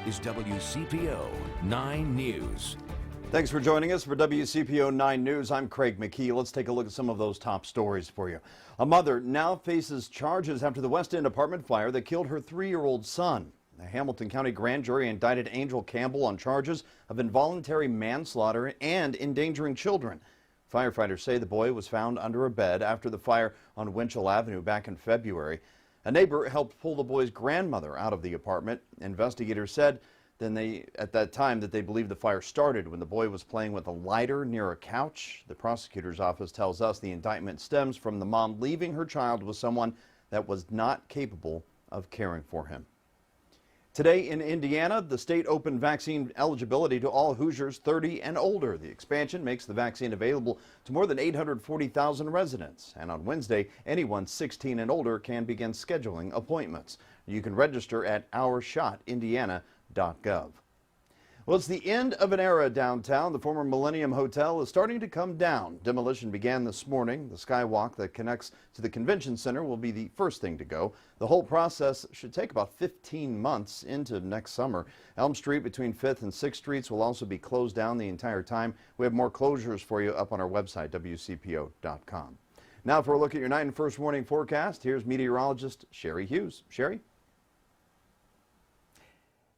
is WCPO 9 News. Thanks for joining us for WCPO 9 News. I'm Craig McKee. Let's take a look at some of those top stories for you. A mother now faces charges after the West End apartment fire that killed her 3-year-old son. The Hamilton County grand jury indicted Angel Campbell on charges of involuntary manslaughter and endangering children. Firefighters say the boy was found under a bed after the fire on Winchell Avenue back in February. A neighbor helped pull the boy's grandmother out of the apartment. Investigators said at that time that they believe the fire started when the boy was playing with a lighter near a couch. The prosecutor's office tells us the indictment stems from the mom leaving her child with someone that was not capable of caring for him. Today in Indiana, the state opened vaccine eligibility to all Hoosiers 30 and older. The expansion makes the vaccine available to more than 840,000 residents. And on Wednesday, anyone 16 and older can begin scheduling appointments. You can register at ourshotindiana.gov. Well, it's the end of an era downtown. The former Millennium Hotel is starting to come down. Demolition began this morning. The skywalk that connects to the convention center will be the first thing to go. The whole process should take about 15 months into next summer. Elm Street between 5th and 6th Streets will also be closed down the entire time. We have more closures for you up on our website, WCPO.com. Now for a look at your 9 and first warning forecast, here's meteorologist Sherry Hughes. Sherry?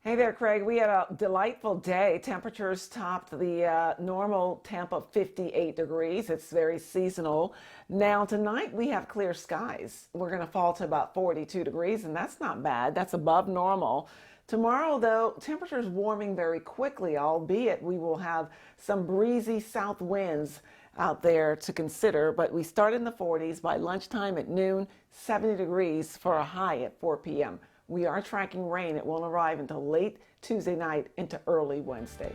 Hey there, Craig. We had a delightful day. Temperatures topped the normal temp of 58 degrees. It's very seasonal. Now, tonight we have clear skies. We're going to fall to about 42 degrees, and that's not bad. That's above normal. Tomorrow, though, temperatures warming very quickly, albeit we will have some breezy south winds out there to consider, but we start in the 40s by lunchtime at noon, 70 degrees for a high at 4 p.m. We are tracking rain. It won't arrive until late Tuesday night into early Wednesday.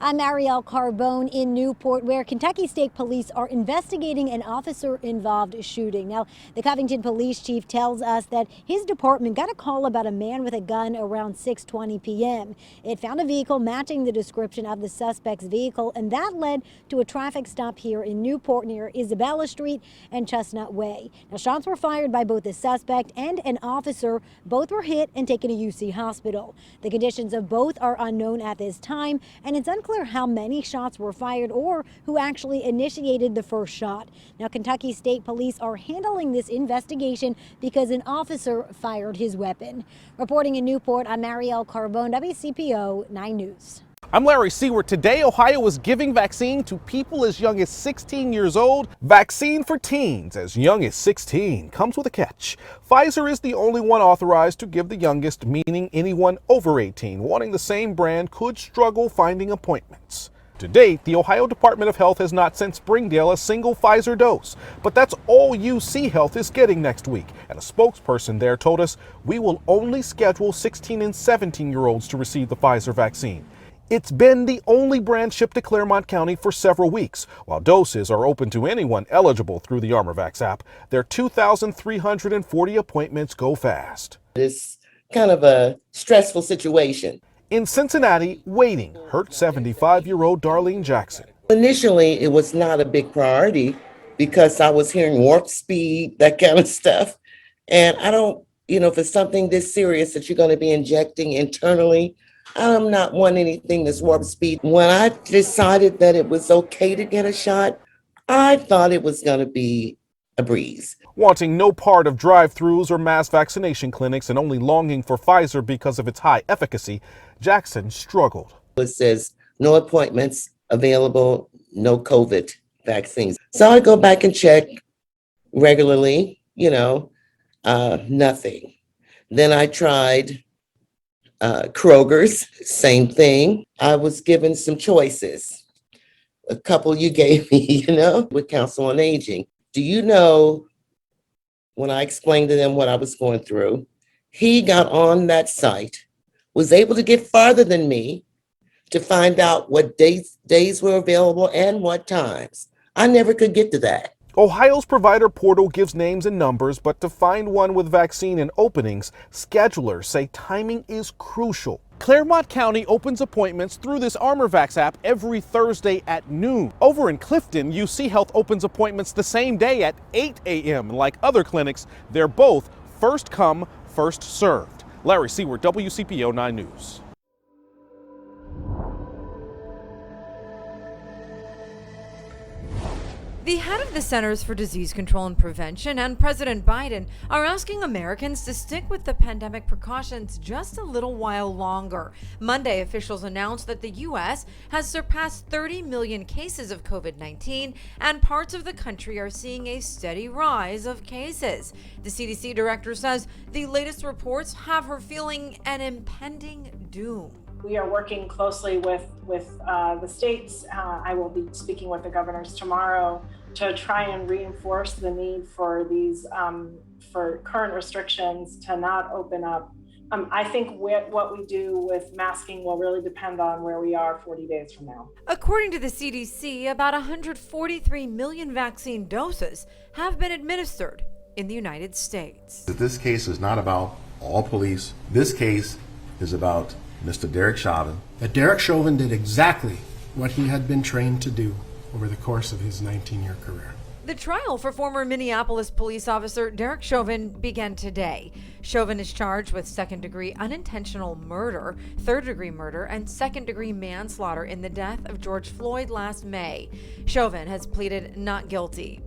I'm Marielle Carbone in Newport, where Kentucky State Police are investigating an officer-involved shooting. Now, the Covington Police Chief tells us that his department got a call about a man with a gun around 6:20 p.m. It found a vehicle matching the description of the suspect's vehicle, and that led to a traffic stop here in Newport near Isabella Street and Chestnut Way. Now, shots were fired by both the suspect and an officer. Both were hit and taken to UC Hospital. The conditions of both are unknown at this time, and it's unclear how many shots were fired or who actually initiated the first shot. Now, Kentucky State Police are handling this investigation because an officer fired his weapon. Reporting in Newport, I'm Marielle Carbone, WCPO 9 News. I'm Larry Seward. Today, Ohio is giving vaccine to people as young as 16 years old. Vaccine for teens as young as 16 comes with a catch. Pfizer is the only one authorized to give the youngest, meaning anyone over 18 wanting the same brand could struggle finding appointments. To date, the Ohio Department of Health has not sent Springdale a single Pfizer dose, but that's all UC Health is getting next week. And a spokesperson there told us, we will only schedule 16 and 17-year-olds to receive the Pfizer vaccine. It's been the only brand shipped to Claremont County for several weeks. While doses are open to anyone eligible through the ArmorVax app, their 2,340 appointments go fast. It's kind of a stressful situation. In Cincinnati, waiting hurt 75-year-old Darlene Jackson. Initially, it was not a big priority because I was hearing warp speed, that kind of stuff. And I don't, if it's something this serious that you're going to be injecting internally, I'm not wanting anything that's warp speed. When I decided that it was okay to get a shot, I thought it was going to be a breeze. Wanting no part of drive-thrus or mass vaccination clinics and only longing for Pfizer because of its high efficacy, Jackson struggled. It says no appointments available, no COVID vaccines. So I go back and check regularly, nothing. Then I tried Kroger's, same thing. I was given some choices. A couple you gave me, with Council on Aging. Do you know, when I explained to them what I was going through, he got on that site, was able to get farther than me to find out what days were available and what times. I never could get to that. Ohio's provider portal gives names and numbers, but to find one with vaccine and openings, schedulers say timing is crucial. Claremont County opens appointments through this ArmorVax app every Thursday at noon. Over in Clifton, UC Health opens appointments the same day at 8 a.m. Like other clinics, they're both first come, first served. Larry Seward, WCPO 9 News. The head of the Centers for Disease Control and Prevention and President Biden are asking Americans to stick with the pandemic precautions just a little while longer. Monday, officials announced that the U.S. has surpassed 30 million cases of COVID-19, and parts of the country are seeing a steady rise of cases. The CDC director says the latest reports have her feeling an impending doom. We are working closely with the states. I will be speaking with the governors tomorrow to try and reinforce the need for these for current restrictions to not open up. I think what we do with masking will really depend on where we are 40 days from now. According to the CDC, about 143 million vaccine doses have been administered in the United States. This case is not about all police. This case is about Mr. Derek Chauvin. That Derek Chauvin did exactly what he had been trained to do over the course of his 19-year career. The trial for former Minneapolis police officer Derek Chauvin began today. Chauvin is charged with second-degree unintentional murder, third-degree murder, and second-degree manslaughter in the death of George Floyd last May. Chauvin has pleaded not guilty.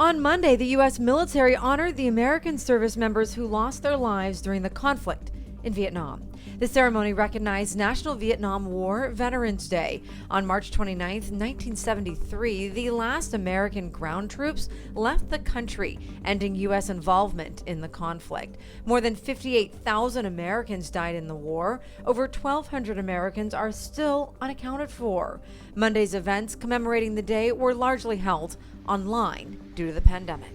On Monday, the U.S. military honored the American service members who lost their lives during the conflict in Vietnam. The ceremony recognized National Vietnam War Veterans Day. On March 29, 1973, the last American ground troops left the country, ending U.S. involvement in the conflict. More than 58,000 Americans died in the war. Over 1,200 Americans are still unaccounted for. Monday's events commemorating the day were largely held online due to the pandemic.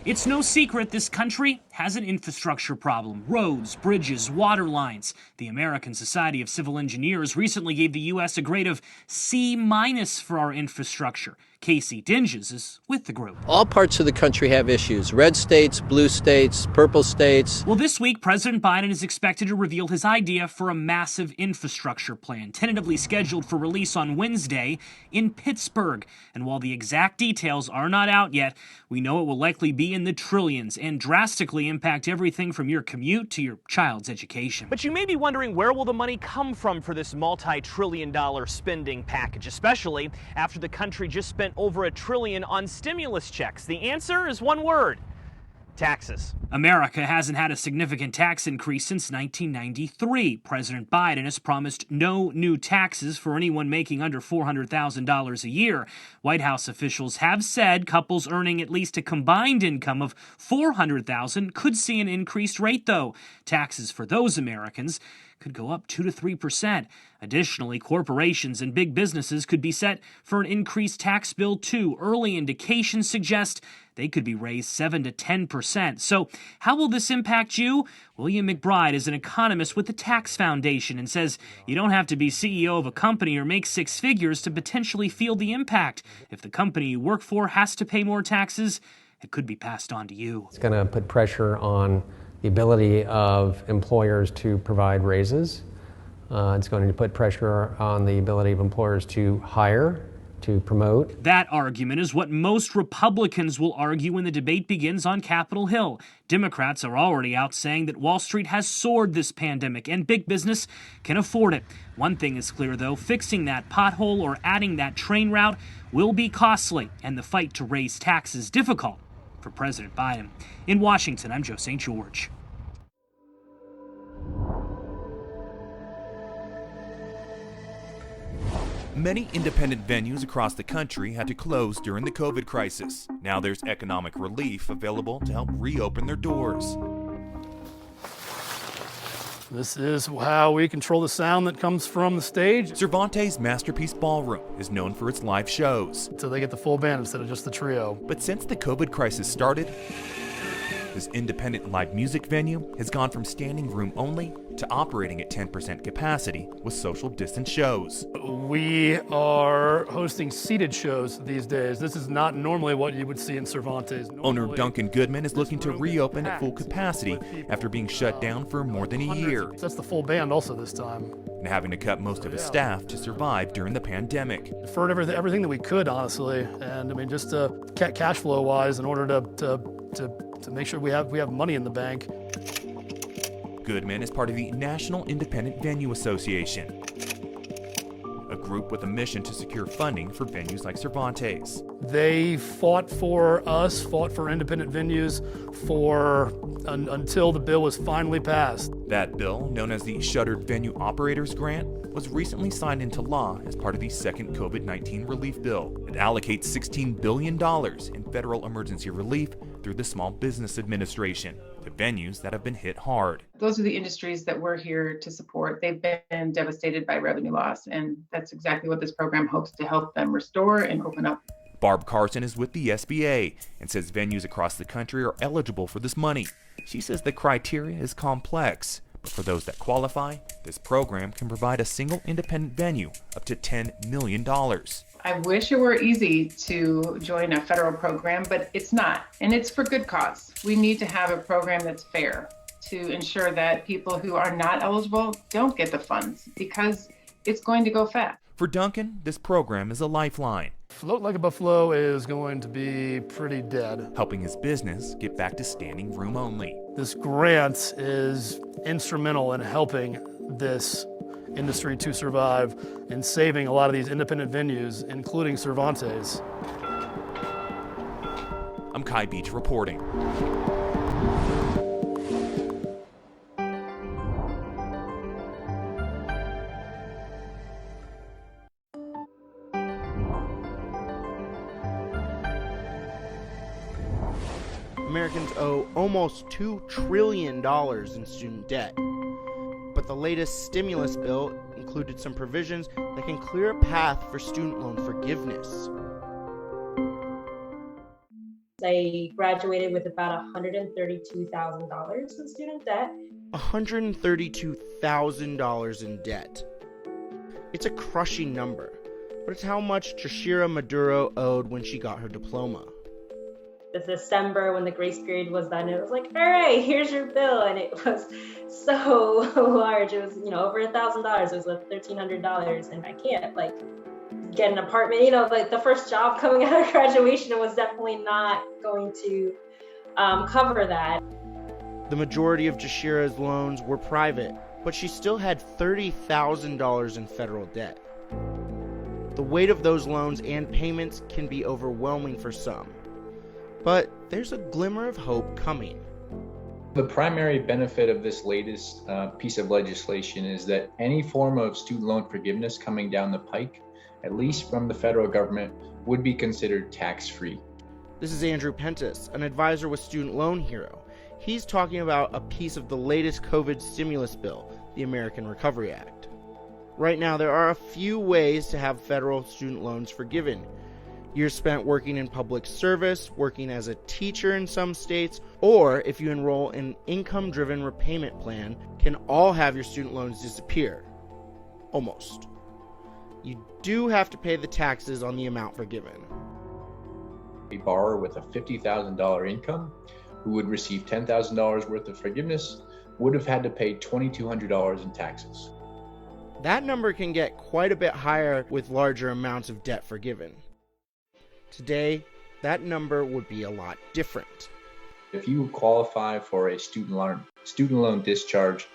It's no secret this country has an infrastructure problem. Roads, bridges, water lines. The American Society of Civil Engineers recently gave the U.S. a grade of C- for our infrastructure. Casey Dinges is with the group. All parts of the country have issues. Red states, blue states, purple states. Well, this week, President Biden is expected to reveal his idea for a massive infrastructure plan, tentatively scheduled for release on Wednesday in Pittsburgh. And while the exact details are not out yet, we know it will likely be in the trillions and drastically impact everything from your commute to your child's education. But you may be wondering, where will the money come from for this multi-trillion-dollar spending package, especially after the country just spent over $1 trillion on stimulus checks? The answer is one word: taxes. America hasn't had a significant tax increase since 1993. President Biden has promised no new taxes for anyone making under $400,000 a year. White House officials have said couples earning at least a combined income of $400,000 could see an increased rate, though. Taxes for those Americans could go up 2 to 3%. Additionally, corporations and big businesses could be set for an increased tax bill too. Early indications suggest they could be raised 7 to 10%. So how will this impact you? William McBride is an economist with the Tax Foundation and says you don't have to be CEO of a company or make six figures to potentially feel the impact. If the company you work for has to pay more taxes, it could be passed on to you. It's going to put pressure on the ability of employers to provide raises. It's going to put pressure on the ability of employers to hire, to promote. That argument is what most Republicans will argue when the debate begins on Capitol Hill. Democrats are already out saying that Wall Street has soared this pandemic and big business can afford it. One thing is clear, though: fixing that pothole or adding that train route will be costly, and the fight to raise taxes difficult for President Biden. In Washington, I'm Joe St. George. Many independent venues across the country had to close during the COVID crisis. Now there's economic relief available to help reopen their doors. This is how we control the sound that comes from the stage. Cervantes' Masterpiece Ballroom is known for its live shows. So they get the full band instead of just the trio. But since the COVID crisis started, this independent live music venue has gone from standing room only to operating at 10% capacity with social distance shows. We are hosting seated shows these days. This is not normally what you would see in Cervantes. Owner Duncan Goodman is looking to reopen at full capacity after being shut down for more than a year. That's the full band also this time. And having to cut most of his staff to survive during the pandemic. Deferred everything that we could, honestly, and I mean, just cash flow wise, in order to make sure we have money in the bank. Goodman is part of the National Independent Venue Association, a group with a mission to secure funding for venues like Cervantes. They fought for us, fought for independent venues until the bill was finally passed. That bill, known as the Shuttered Venue Operators Grant, was recently signed into law as part of the second COVID-19 relief bill. It allocates $16 billion in federal emergency relief through the Small Business Administration to venues that have been hit hard. Those are the industries that we're here to support. They've been devastated by revenue loss, and that's exactly what this program hopes to help them restore and open up. Barb Carson is with the SBA and says venues across the country are eligible for this money. She says the criteria is complex, but for those that qualify, this program can provide a single independent venue up to $10 million. I wish it were easy to join a federal program, but it's not, and it's for good cause. We need to have a program that's fair to ensure that people who are not eligible don't get the funds, because it's going to go fast. For Duncan, this program is a lifeline. Float Like a Buffalo is going to be pretty dead. Helping his business get back to standing room only. This grant is instrumental in helping this industry to survive and saving a lot of these independent venues, including Cervantes. I'm Kai Beach reporting. Americans owe almost $2 trillion in student debt. But the latest stimulus bill included some provisions that can clear a path for student loan forgiveness. I graduated with about $132,000 in student debt. $132,000 in debt. It's a crushing number, but it's how much Jashira Maduro owed when she got her diploma. It's December when the grace period was done. It was like, all right, here's your bill. And it was so large. It was, over $1,000. It was like $1,300. And I can't get an apartment, like the first job coming out of graduation was definitely not going to cover that. The majority of Jashira's loans were private, but she still had $30,000 in federal debt. The weight of those loans and payments can be overwhelming for some. But there's a glimmer of hope coming. The primary benefit of this latest piece of legislation is that any form of student loan forgiveness coming down the pike, at least from the federal government, would be considered tax-free. This is Andrew Pentis, an advisor with Student Loan Hero. He's talking about a piece of the latest COVID stimulus bill, the American Recovery Act. Right now, there are a few ways to have federal student loans forgiven. Years spent working in public service, working as a teacher in some states, or if you enroll in an income-driven repayment plan, can all have your student loans disappear. Almost. You do have to pay the taxes on the amount forgiven. A borrower with a $50,000 income who would receive $10,000 worth of forgiveness would have had to pay $2,200 in taxes. That number can get quite a bit higher with larger amounts of debt forgiven. Today, that number would be a lot different. If you qualify for a student loan discharge,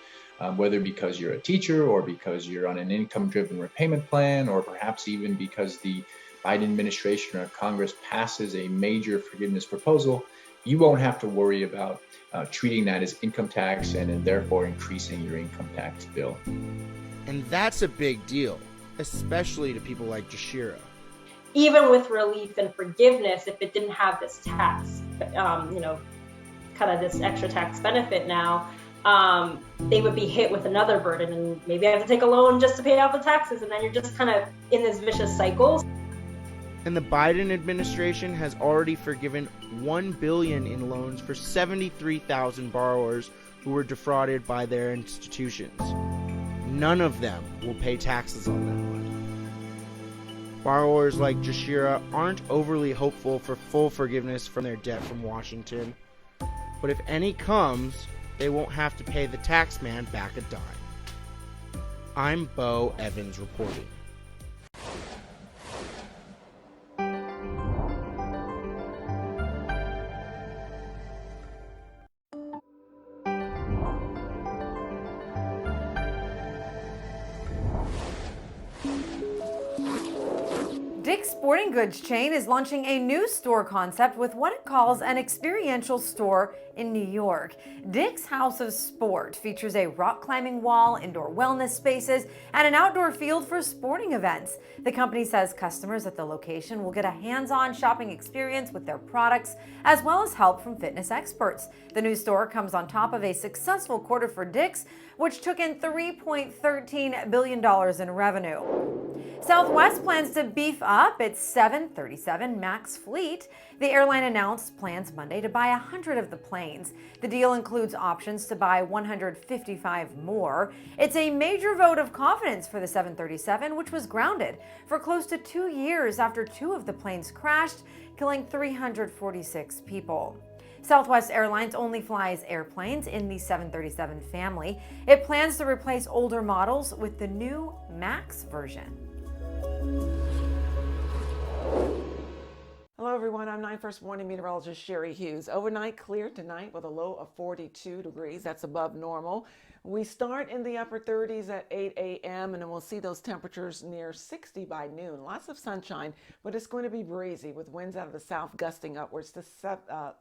whether because you're a teacher or because you're on an income-driven repayment plan, or perhaps even because the Biden administration or Congress passes a major forgiveness proposal, you won't have to worry about treating that as income tax and therefore increasing your income tax bill. And that's a big deal, especially to people like Jashira. Even with relief and forgiveness, if it didn't have this tax, kind of this extra tax benefit now, they would be hit with another burden and maybe have to take a loan just to pay off the taxes. And then you're just kind of in this vicious cycle. And the Biden administration has already forgiven $1 billion in loans for 73,000 borrowers who were defrauded by their institutions. None of them will pay taxes on that money. Borrowers like Jashira aren't overly hopeful for full forgiveness from their debt from Washington, but if any comes, they won't have to pay the tax man back a dime. I'm Bo Evans reporting. Dick's Sporting Goods chain is launching a new store concept with what it calls an experiential store in New York. Dick's House of Sport features a rock climbing wall, indoor wellness spaces, and an outdoor field for sporting events. The company says customers at the location will get a hands-on shopping experience with their products, as well as help from fitness experts. The new store comes on top of a successful quarter for Dick's, which took in $3.13 billion in revenue. Southwest plans to beef up its 737 MAX fleet. The airline announced plans Monday to buy 100 of the planes. The deal includes options to buy 155 more. It's a major vote of confidence for the 737, which was grounded for close to 2 years after 2 of the planes crashed, killing 346 people. Southwest Airlines only flies airplanes in the 737 family. It plans to replace older models with the new MAX version. Hello everyone, I'm 9 First Morning meteorologist Sherry Hughes. Overnight clear tonight with a low of 42 degrees. That's above normal. We start in the upper 30s at 8 a.m. and then we'll see those temperatures near 60 by noon. Lots of sunshine, but it's going to be breezy with winds out of the south gusting upwards to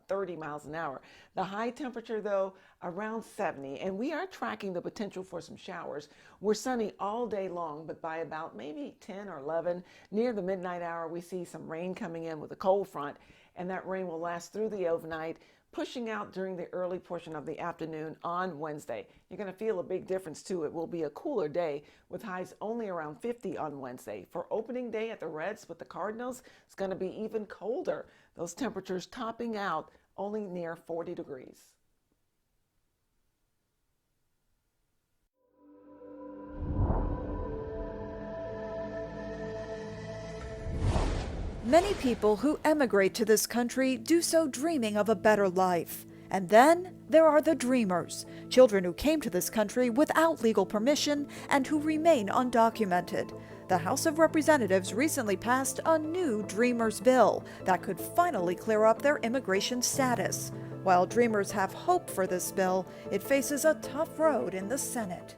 30 miles an hour. The high temperature though around 70, and we are tracking the potential for some showers. We're sunny all day long, but by about maybe 10 or 11 near the midnight hour we see some rain coming in with a cold front, and that rain will last through the overnight, pushing out during the early portion of the afternoon on Wednesday. You're going to feel a big difference too. It will be a cooler day with highs only around 50 on Wednesday. For opening day at the Reds with the Cardinals, it's going to be even colder. Those temperatures topping out only near 40 degrees. Many people who emigrate to this country do so dreaming of a better life. And then there are the dreamers, children who came to this country without legal permission and who remain undocumented. The House of Representatives recently passed a new Dreamers bill that could finally clear up their immigration status. While dreamers have hope for this bill, it faces a tough road in the Senate.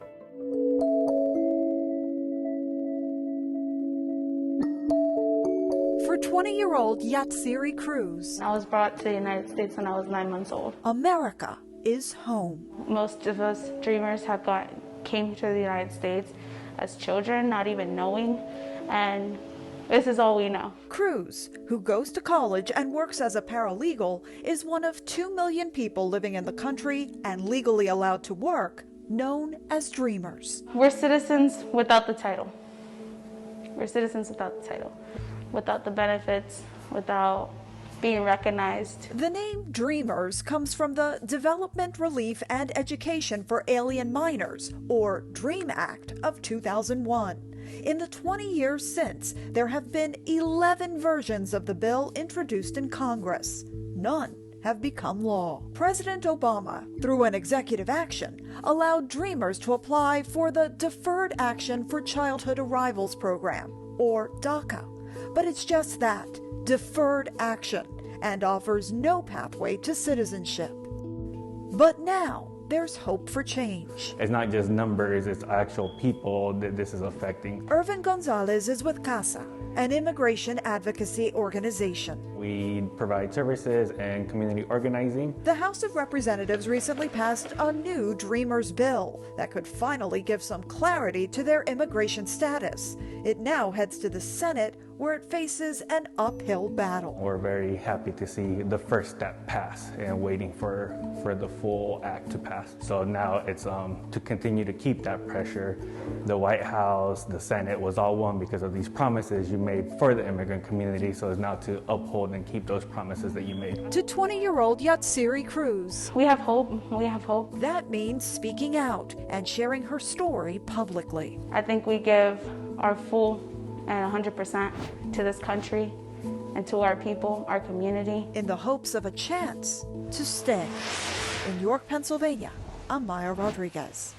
For 20-year-old Yatsiri Cruz, I was brought to the United States when I was 9 months old. America is home. Most of us dreamers came to the United States as children, not even knowing, and this is all we know. Cruz, who goes to college and works as a paralegal, is one of 2 million people living in the country and legally allowed to work, known as dreamers. We're citizens without the title. We're citizens without the title. Without the benefits, without being recognized. The name Dreamers comes from the Development, Relief, and Education for Alien Minors, or DREAM Act of 2001. In the 20 years since, there have been 11 versions of the bill introduced in Congress. None have become law. President Obama, through an executive action, allowed dreamers to apply for the Deferred Action for Childhood Arrivals program, or DACA. But it's just that, deferred action, and offers no pathway to citizenship. But now, there's hope for change. It's not just numbers, it's actual people that this is affecting. Irvin Gonzalez is with CASA, an immigration advocacy organization. We provide services and community organizing. The House of Representatives recently passed a new Dreamers bill that could finally give some clarity to their immigration status. It now heads to the Senate, where it faces an uphill battle. We're very happy to see the first step pass and waiting for the full act to pass. So now it's to continue to keep that pressure. The White House, the Senate was all one because of these promises you made for the immigrant community. So it's now to uphold and keep those promises that you made. To 20-year-old Yatsiri Cruz, we have hope. We have hope. That means speaking out and sharing her story publicly. I think we give our full and 100% to this country and to our people, our community. In the hopes of a chance to stay. In York, Pennsylvania, I'm Maya Rodriguez.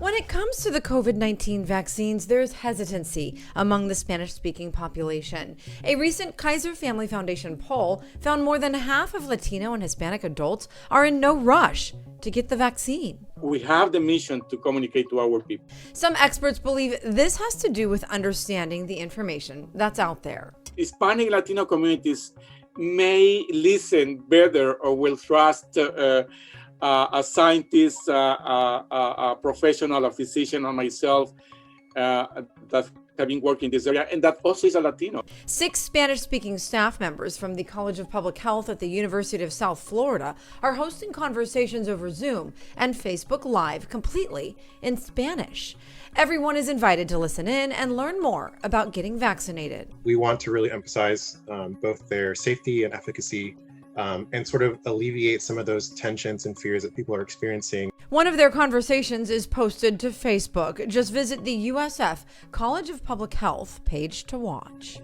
When it comes to the COVID-19 vaccines, there's hesitancy among the Spanish-speaking population. A recent Kaiser Family Foundation poll found more than half of Latino and Hispanic adults are in no rush to get the vaccine. We have the mission to communicate to our people. Some experts believe this has to do with understanding the information that's out there. Hispanic Latino communities may listen better or will trust a scientist, a professional, a physician, or myself that have been working in this area, and that also is a Latino. 6 Spanish-speaking staff members from the College of Public Health at the University of South Florida are hosting conversations over Zoom and Facebook Live completely in Spanish. Everyone is invited to listen in and learn more about getting vaccinated. We want to really emphasize both their safety and efficacy, and sort of alleviate some of those tensions and fears that people are experiencing. One of their conversations is posted to Facebook. Just visit the USF College of Public Health page to watch.